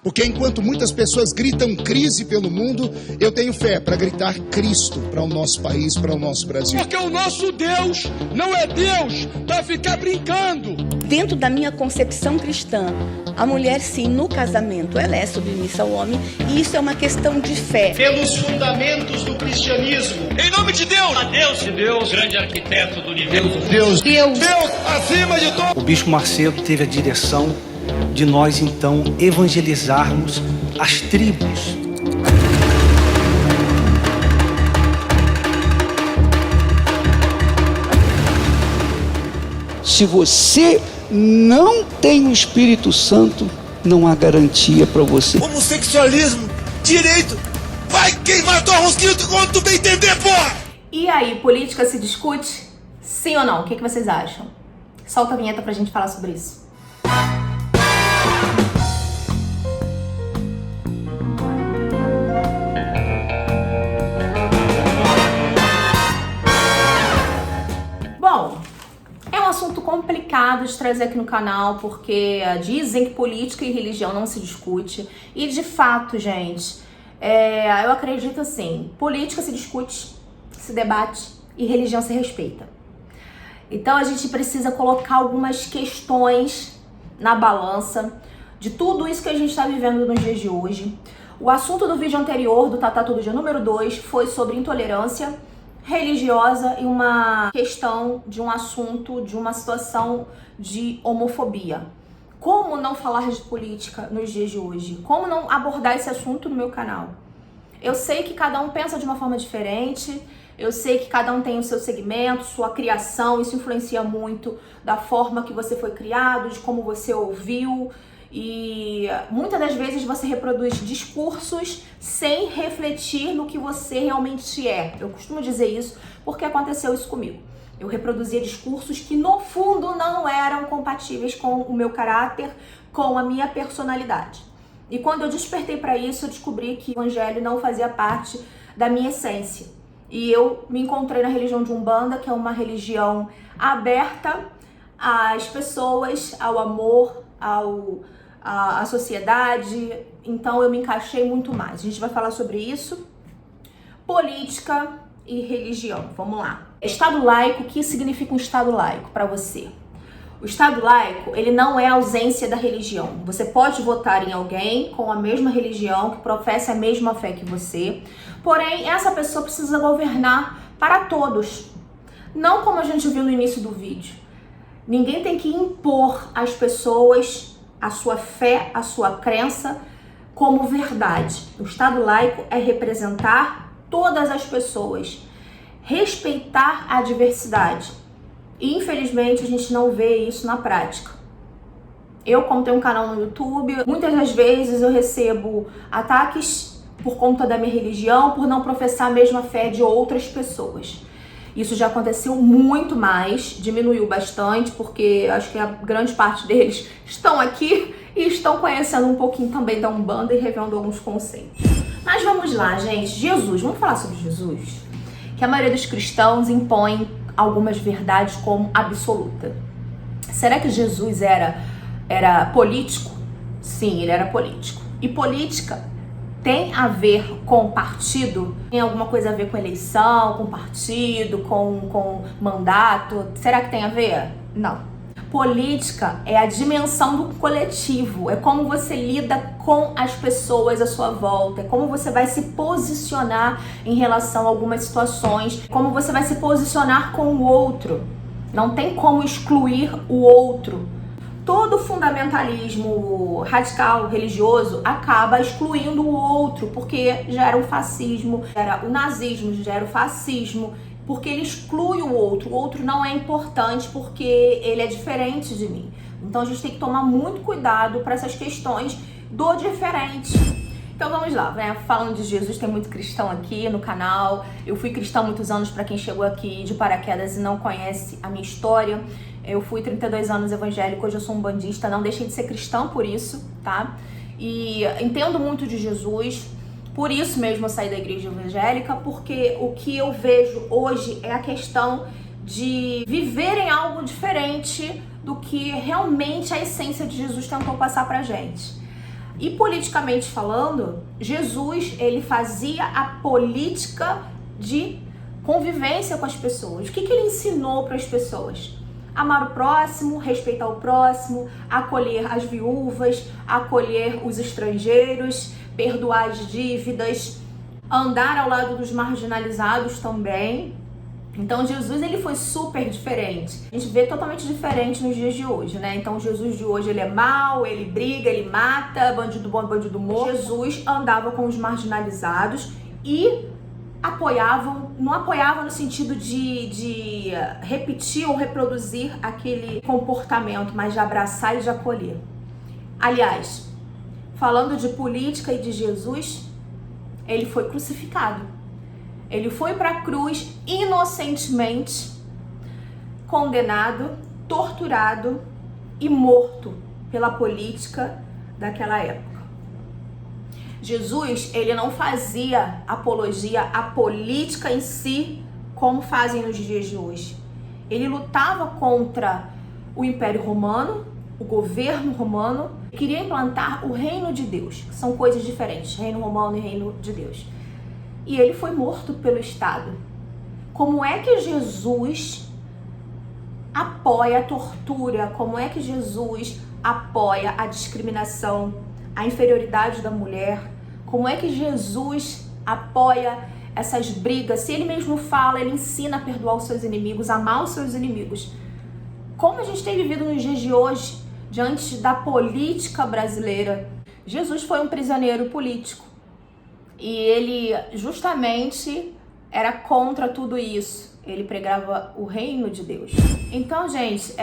Porque enquanto muitas pessoas gritam crise pelo mundo, eu tenho fé para gritar Cristo para o nosso país, para o nosso Brasil. Porque o nosso Deus não é Deus para ficar brincando. Dentro da minha concepção cristã, a mulher, sim, no casamento, ela é submissa ao homem, e isso é uma questão de fé. Pelos fundamentos do cristianismo. Em nome de Deus. A Deus. Deus, grande arquiteto do universo. Deus. Deus acima de tudo. O Bispo Macedo teve a direção de nós, então, evangelizarmos as tribos. Se você não tem o Espírito Santo, não há garantia para você. Homossexualismo, direito, vai queimar tua rosquinha quando tu bem entender, porra! E aí, política se discute? Sim ou não? O que vocês acham? Solta a vinheta pra gente falar sobre isso. Bom, é um assunto complicado de trazer aqui no canal, porque dizem que política e religião não se discute. E de fato, gente, eu acredito assim, política se discute, se debate e religião se respeita. Então a gente precisa colocar algumas questões na balança de tudo isso que a gente está vivendo nos dias de hoje. O assunto do vídeo anterior, do Tatá Todo Dia número 2, foi sobre intolerância religiosa e uma questão de um assunto, de uma situação de homofobia. Como não falar de política nos dias de hoje? Como não abordar esse assunto no meu canal? Eu sei que cada um pensa de uma forma diferente, eu sei que cada um tem o seu segmento, sua criação, isso influencia muito da forma que você foi criado, de como você ouviu, e muitas das vezes você reproduz discursos sem refletir no que você realmente é. Eu costumo dizer isso porque aconteceu isso comigo. Eu reproduzia discursos que no fundo não eram compatíveis com o meu caráter, com a minha personalidade. E quando eu despertei para isso, eu descobri que o evangelho não fazia parte da minha essência. E eu me encontrei na religião de Umbanda, que é uma religião aberta às pessoas, ao amor, à sociedade. Então eu me encaixei muito mais. A gente vai falar sobre isso. Política e religião. Vamos lá. Estado laico, o que significa um Estado laico para você? O Estado laico, ele não é a ausência da religião. Você pode votar em alguém com a mesma religião, que professa a mesma fé que você, porém, essa pessoa precisa governar para todos. Não como a gente viu no início do vídeo. Ninguém tem que impor às pessoas a sua fé, a sua crença como verdade. O Estado laico é representar todas as pessoas, respeitar a diversidade. E infelizmente a gente não vê isso na prática. Eu, como tenho um canal no YouTube, muitas das vezes eu recebo ataques por conta da minha religião, por não professar a mesma fé de outras pessoas. Isso já aconteceu muito mais, diminuiu bastante, porque acho que a grande parte deles estão aqui e estão conhecendo um pouquinho também da Umbanda e revendo alguns conceitos. Mas vamos lá, gente. Jesus, vamos falar sobre Jesus? Que a maioria dos cristãos impõe algumas verdades como absoluta. Será que Jesus era político? Sim, ele era político. E política tem a ver com partido? Tem alguma coisa a ver com eleição, com partido, com mandato? Será que tem a ver? Não. Política é a dimensão do coletivo, é como você lida com as pessoas à sua volta, é como você vai se posicionar em relação a algumas situações, como você vai se posicionar com o outro. Não tem como excluir o outro. Todo fundamentalismo radical, religioso, acaba excluindo o outro, porque gera o fascismo, gera o nazismo, gera o fascismo, porque ele exclui o outro não é importante porque ele é diferente de mim. Então a gente tem que tomar muito cuidado para essas questões do diferente. Então vamos lá, né? Falando de Jesus, tem muito cristão aqui no canal. Eu fui cristã há muitos anos, para quem chegou aqui de paraquedas e não conhece a minha história. Eu fui 32 anos evangélica, hoje eu sou umbandista, não deixei de ser cristã por isso, tá? E entendo muito de Jesus. Por isso mesmo eu saí da igreja evangélica, porque o que eu vejo hoje é a questão de viverem algo diferente do que realmente a essência de Jesus tentou passar pra gente. E politicamente falando, Jesus, ele fazia a política de convivência com as pessoas. O que ele ensinou para as pessoas? Amar o próximo, respeitar o próximo, acolher as viúvas, acolher os estrangeiros, perdoar as dívidas, andar ao lado dos marginalizados também. Então Jesus, ele foi super diferente. A gente vê totalmente diferente nos dias de hoje, né? Então Jesus de hoje, ele é mau, ele briga, ele mata, bandido bom, bandido morto. Jesus andava com os marginalizados e não apoiava no sentido de repetir ou reproduzir aquele comportamento, mas de abraçar e de acolher. Aliás, falando de política e de Jesus, ele foi crucificado. Ele foi para a cruz inocentemente condenado, torturado e morto pela política daquela época. Jesus, ele não fazia apologia à política em si, como fazem nos dias de hoje. Ele lutava contra o Império Romano, o governo romano, e queria implantar o reino de Deus, que são coisas diferentes, reino romano e reino de Deus. E ele foi morto pelo Estado. Como é que Jesus apoia a tortura? Como é que Jesus apoia a discriminação, a inferioridade da mulher? Como é que Jesus apoia essas brigas? Se ele mesmo fala, ele ensina a perdoar os seus inimigos, amar os seus inimigos. Como a gente tem vivido nos dias de hoje, diante da política brasileira? Jesus foi um prisioneiro político. E ele justamente era contra tudo isso. Ele pregava o reino de Deus. Então, gente,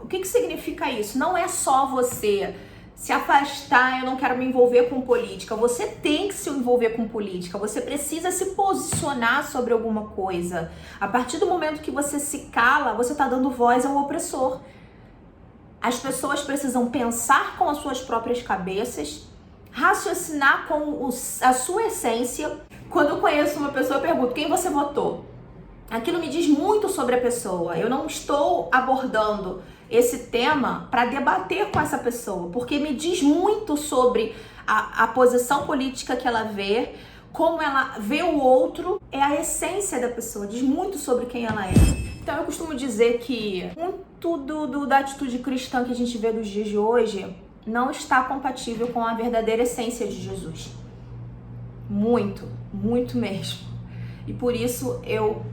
o que significa isso? Não é só você se afastar, eu não quero me envolver com política. Você tem que se envolver com política. Você precisa se posicionar sobre alguma coisa. A partir do momento que você se cala, você está dando voz ao opressor. As pessoas precisam pensar com as suas próprias cabeças, raciocinar com a sua essência. Quando eu conheço uma pessoa, eu pergunto, quem você votou? Aquilo me diz muito sobre a pessoa. Eu não estou abordando esse tema para debater com essa pessoa, porque me diz muito sobre a posição política que ela vê, como ela vê o outro, é a essência da pessoa, diz muito sobre quem ela é. Então eu costumo dizer que muito da atitude cristã que a gente vê dos dias de hoje não está compatível com a verdadeira essência de Jesus. Muito, muito mesmo. E por isso eu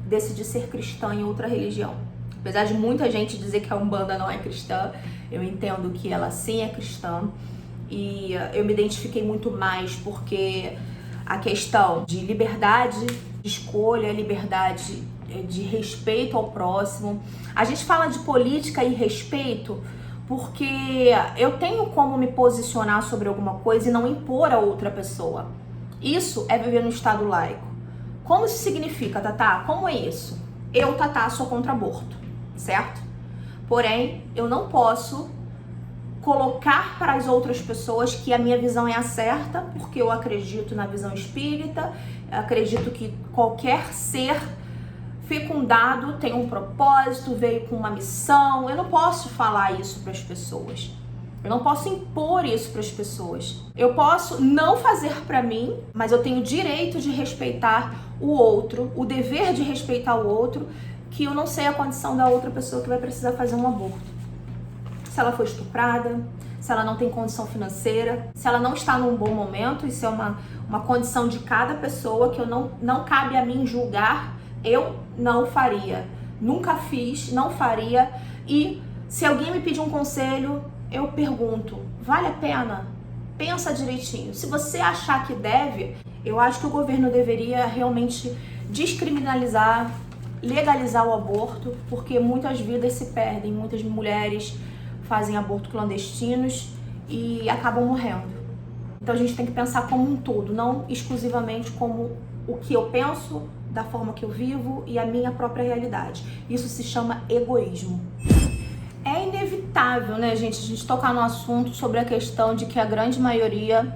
decidi ser cristã em outra religião. Apesar de muita gente dizer que a Umbanda não é cristã, eu entendo que ela sim é cristã. E eu me identifiquei muito mais porque a questão de liberdade de escolha, liberdade de respeito ao próximo. A gente fala de política e respeito porque eu tenho como me posicionar sobre alguma coisa e não impor a outra pessoa. Isso é viver no Estado laico. Como isso significa, Tatá? Como é isso? Eu, Tatá, sou contra aborto, certo? Porém, eu não posso colocar para as outras pessoas que a minha visão é a certa, porque eu acredito na visão espírita, acredito que qualquer ser fecundado tem um propósito, veio com uma missão. Eu não posso falar isso para as pessoas. Eu não posso impor isso para as pessoas. Eu posso não fazer para mim, mas eu tenho o direito de respeitar o outro, o dever de respeitar o outro, que eu não sei a condição da outra pessoa que vai precisar fazer um aborto. Se ela foi estuprada, se ela não tem condição financeira, se ela não está num bom momento, isso é uma condição de cada pessoa que não cabe a mim julgar. Eu não faria, nunca fiz, não faria. E se alguém me pedir um conselho, eu pergunto, vale a pena? Pensa direitinho. Se você achar que deve, eu acho que o governo deveria realmente descriminalizar, legalizar o aborto, porque muitas vidas se perdem, muitas mulheres fazem aborto clandestinos e acabam morrendo. Então a gente tem que pensar como um todo, não exclusivamente como o que eu penso, da forma que eu vivo e a minha própria realidade. Isso se chama egoísmo. É inevitável, né, gente, a gente tocar no assunto sobre a questão de que a grande maioria,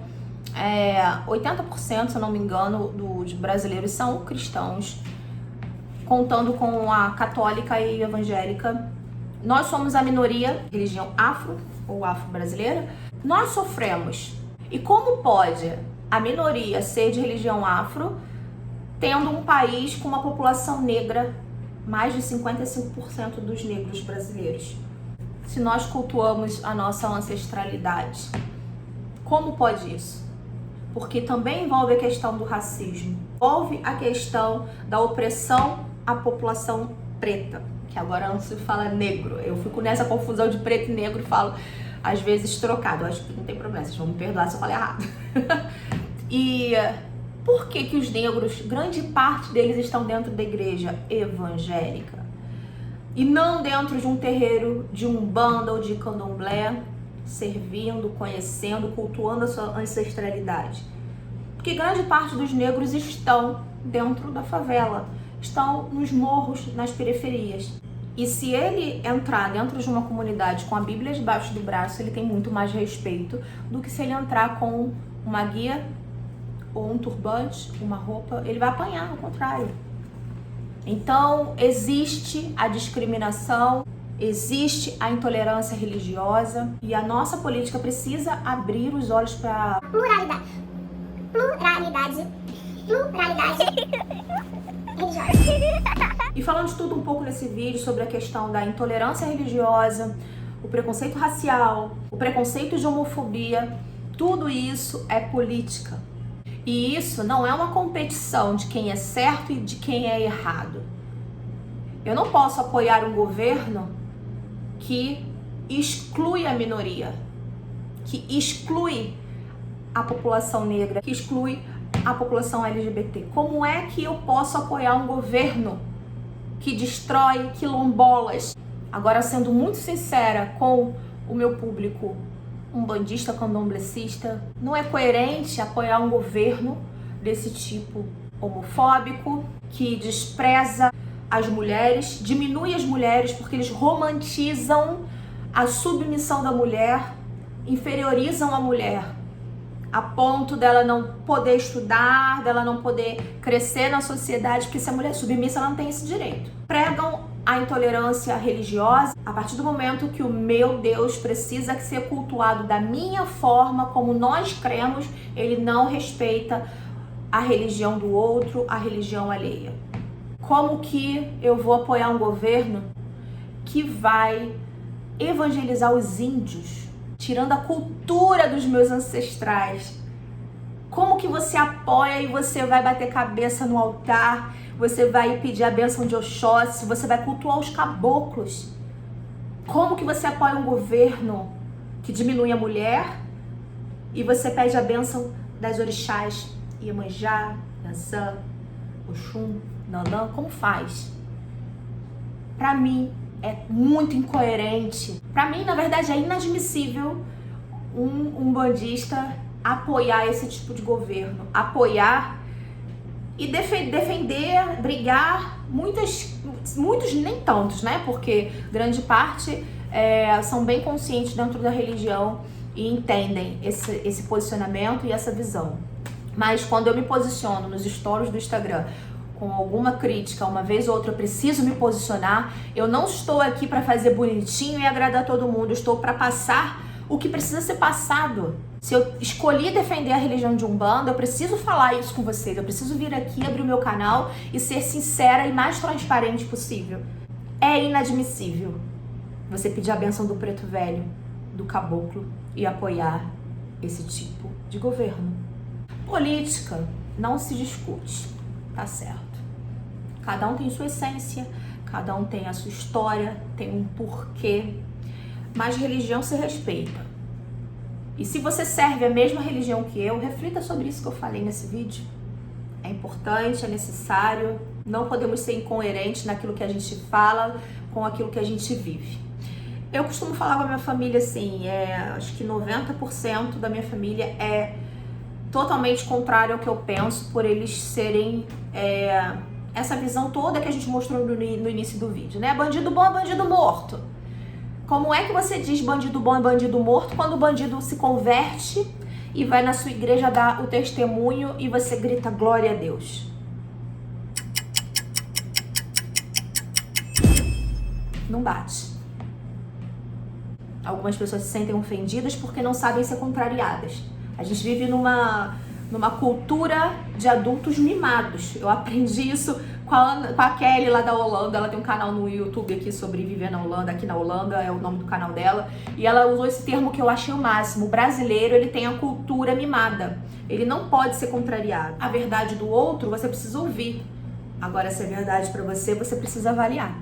80%, se eu não me engano, dos brasileiros são cristãos, contando com a católica e evangélica. Nós somos a minoria, religião afro ou afro-brasileira, nós sofremos. E como pode a minoria ser de religião afro, tendo um país com uma população negra, mais de 55% dos negros brasileiros? Se nós cultuamos a nossa ancestralidade, como pode isso? Porque também envolve a questão do racismo, envolve a questão da opressão à população preta, que agora não se fala negro. Eu fico nessa confusão de preto e negro e falo, às vezes, trocado. Eu acho que não tem problema, vocês vão me perdoar se eu falei errado. E por que os negros, grande parte deles estão dentro da igreja evangélica e não dentro de um terreiro de umbanda ou de candomblé, servindo, conhecendo, cultuando a sua ancestralidade? Porque grande parte dos negros estão dentro da favela, estão nos morros, nas periferias. E se ele entrar dentro de uma comunidade com a Bíblia debaixo do braço, ele tem muito mais respeito do que se ele entrar com uma guia ou um turbante, uma roupa. Ele vai apanhar, ao contrário. Então, existe a discriminação, existe a intolerância religiosa e a nossa política precisa abrir os olhos para pluralidade religiosa. E falando de tudo um pouco nesse vídeo sobre a questão da intolerância religiosa, o preconceito racial, o preconceito de homofobia, tudo isso é política. E isso não é uma competição de quem é certo e de quem é errado. Eu não posso apoiar um governo que exclui a minoria, que exclui a população negra, que exclui a população LGBT. Como é que eu posso apoiar um governo que destrói quilombolas? Agora, sendo muito sincera com o meu público umbandista, candomblessista, não é coerente apoiar um governo desse tipo homofóbico, que despreza as mulheres, diminui as mulheres porque eles romantizam a submissão da mulher, inferiorizam a mulher, a ponto dela não poder estudar, dela não poder crescer na sociedade, porque se a mulher é submissa, ela não tem esse direito. Pregam a intolerância religiosa a partir do momento que o meu Deus precisa ser cultuado da minha forma, como nós cremos, ele não respeita a religião do outro, a religião alheia. Como que eu vou apoiar um governo que vai evangelizar os índios, tirando a cultura dos meus ancestrais? Como que você apoia e você vai bater cabeça no altar, você vai pedir a bênção de Oxóssi, você vai cultuar os caboclos? Como que você apoia um governo que diminui a mulher e você pede a bênção das orixás, Iemanjá, Yansan, Oxum, Nanã? Como faz? Pra mim, é muito incoerente. Pra mim, na verdade, é inadmissível um umbandista apoiar esse tipo de governo. Apoiar e defender, brigar, muitos nem tantos, né? Porque grande parte são bem conscientes dentro da religião e entendem esse posicionamento e essa visão. Mas quando eu me posiciono nos stories do Instagram com alguma crítica, uma vez ou outra eu preciso me posicionar, eu não estou aqui para fazer bonitinho e agradar todo mundo, eu estou para passar o que precisa ser passado. Se eu escolhi defender a religião de Umbanda, eu preciso falar isso com vocês, eu preciso vir aqui, abrir o meu canal e ser sincera e mais transparente possível. É inadmissível você pedir a bênção do preto velho, do caboclo e apoiar esse tipo de governo. Política não se discute, tá certo? Cada um tem sua essência, cada um tem a sua história, tem um porquê, mas religião se respeita. E se você serve a mesma religião que eu, reflita sobre isso que eu falei nesse vídeo. É importante, é necessário, não podemos ser incoerentes naquilo que a gente fala com aquilo que a gente vive. Eu costumo falar com a minha família assim, acho que 90% da minha família é totalmente contrário ao que eu penso, por eles serem essa visão toda que a gente mostrou no início do vídeo, né? Bandido bom é bandido morto. Como é que você diz bandido bom é bandido morto quando o bandido se converte e vai na sua igreja dar o testemunho e você grita glória a Deus? Não bate. Algumas pessoas se sentem ofendidas porque não sabem ser contrariadas. A gente vive numa cultura de adultos mimados. Eu aprendi isso com a Kelly lá da Holanda. Ela tem um canal no YouTube aqui sobre viver na Holanda, aqui na Holanda é o nome do canal dela. E ela usou esse termo que eu achei o máximo. O brasileiro, ele tem a cultura mimada. Ele não pode ser contrariado. A verdade do outro, você precisa ouvir. Agora, se é verdade pra você, você precisa avaliar.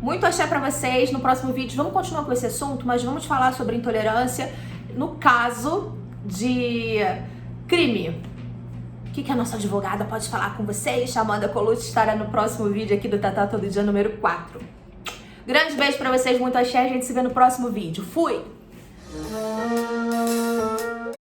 Muito axé pra vocês. No próximo vídeo, vamos continuar com esse assunto, mas vamos falar sobre intolerância no caso de crime. O que a nossa advogada pode falar com vocês? Amanda Colucci estará no próximo vídeo aqui do Tatá Todo Dia número 4. Grande beijo pra vocês, muito axé. A gente se vê no próximo vídeo. Fui!